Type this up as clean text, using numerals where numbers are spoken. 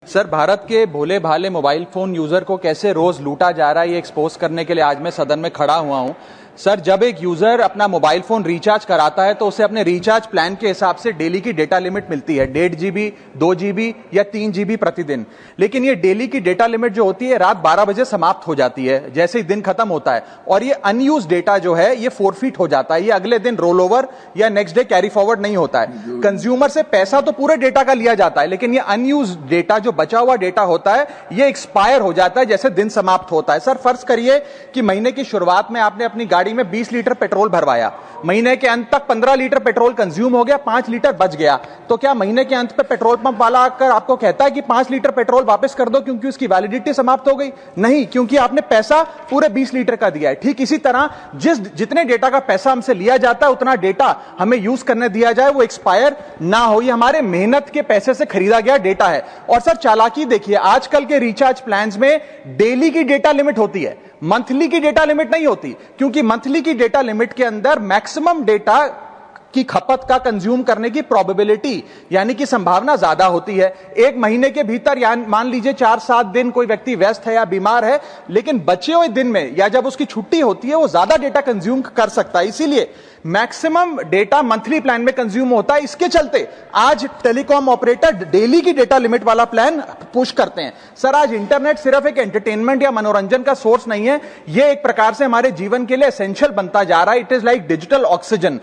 Sir, Bharat के भोले भाले mobile phone user को कैसे रोज लूटा जा रहा है, ये एक्सपोज करने के लिए आज मैं सदन में खड़ा हुआ हूं। सर, जब एक यूजर अपना मोबाइल फोन रिचार्ज कराता है तो उसे अपने रिचार्ज प्लान के हिसाब से डेली की डेटा लिमिट मिलती है, 1.5 GB, 2 GB या 3 GB प्रतिदिन। लेकिन ये डेली की डेटा लिमिट जो होती है रात 12 बजे समाप्त हो जाती है, जैसे ही दिन खत्म होता है, और ये अनयूज डेटा जो है ये फोरफिट हो जाता है, ये अगले दिन रोल ओवर या नेक्स्ट डे कैरी फॉरवर्ड नहीं होता है। कंज्यूमर से पैसा तो पूरे डेटा का लिया जाता है, लेकिन ये अनयूज डेटा, जो बचा हुआ डेटा होता है, ये एक्सपायर हो जाता है जैसे दिन समाप्त होता है। सर, फर्ज करिए कि महीने की शुरुआत में आपने अपनी गाड़ी में 20 लीटर पेट्रोल भरवाया, महीने के अंत तक 15 लीटर पेट्रोल कंज्यूम हो गया, 5 लीटर बच गया, तो क्या महीने के अंत पे पेट्रोल पंप वाला आकर आपको कहता है कि 5 लीटर पेट्रोल वापस कर दो क्योंकि उसकी वैलिडिटी समाप्त हो गई? नहीं, क्योंकि आपने पैसा पूरे 20 लीटर का दिया है। ठीक इसी तरह जितने डेटा का पैसा हमसे लिया जाता है उतना डेटा हमें यूज करने दिया जाए, वो एक्सपायर ना हो। ये हमारे मेहनत के पैसे से खरीदा गया डेटा है। और सर, चालाकी देखिए, आजकल के रिचार्ज प्लान्स में डेली की डेटा लिमिट होती है, मंथली की डेटा लिमिट नहीं होती, क्योंकि मंथली की डेटा लिमिट के अंदर मैक्सिमम डेटा की खपत का कंज्यूम करने की प्रोबेबिलिटी यानी कि संभावना ज्यादा होती है। एक महीने के भीतर या मान लीजिए 4-7 दिन कोई व्यक्ति व्यस्त है या बीमार है, लेकिन बचे हुए दिन में या जब उसकी छुट्टी होती है वो ज्यादा डेटा कंज्यूम कर सकता है। इसीलिए मैक्सिमम डेटा मंथली प्लान में कंज्यूम होता है। इसके चलते आज टेलीकॉम ऑपरेटर डेली की डेटा लिमिट वाला प्लान पुश करते हैं। सर, आज इंटरनेट सिर्फ एक एंटरटेनमेंट या मनोरंजन का सोर्स नहीं है, यह एक प्रकार से हमारे जीवन के लिए एसेंशियल बनता जा रहा है। It is like digital oxygen.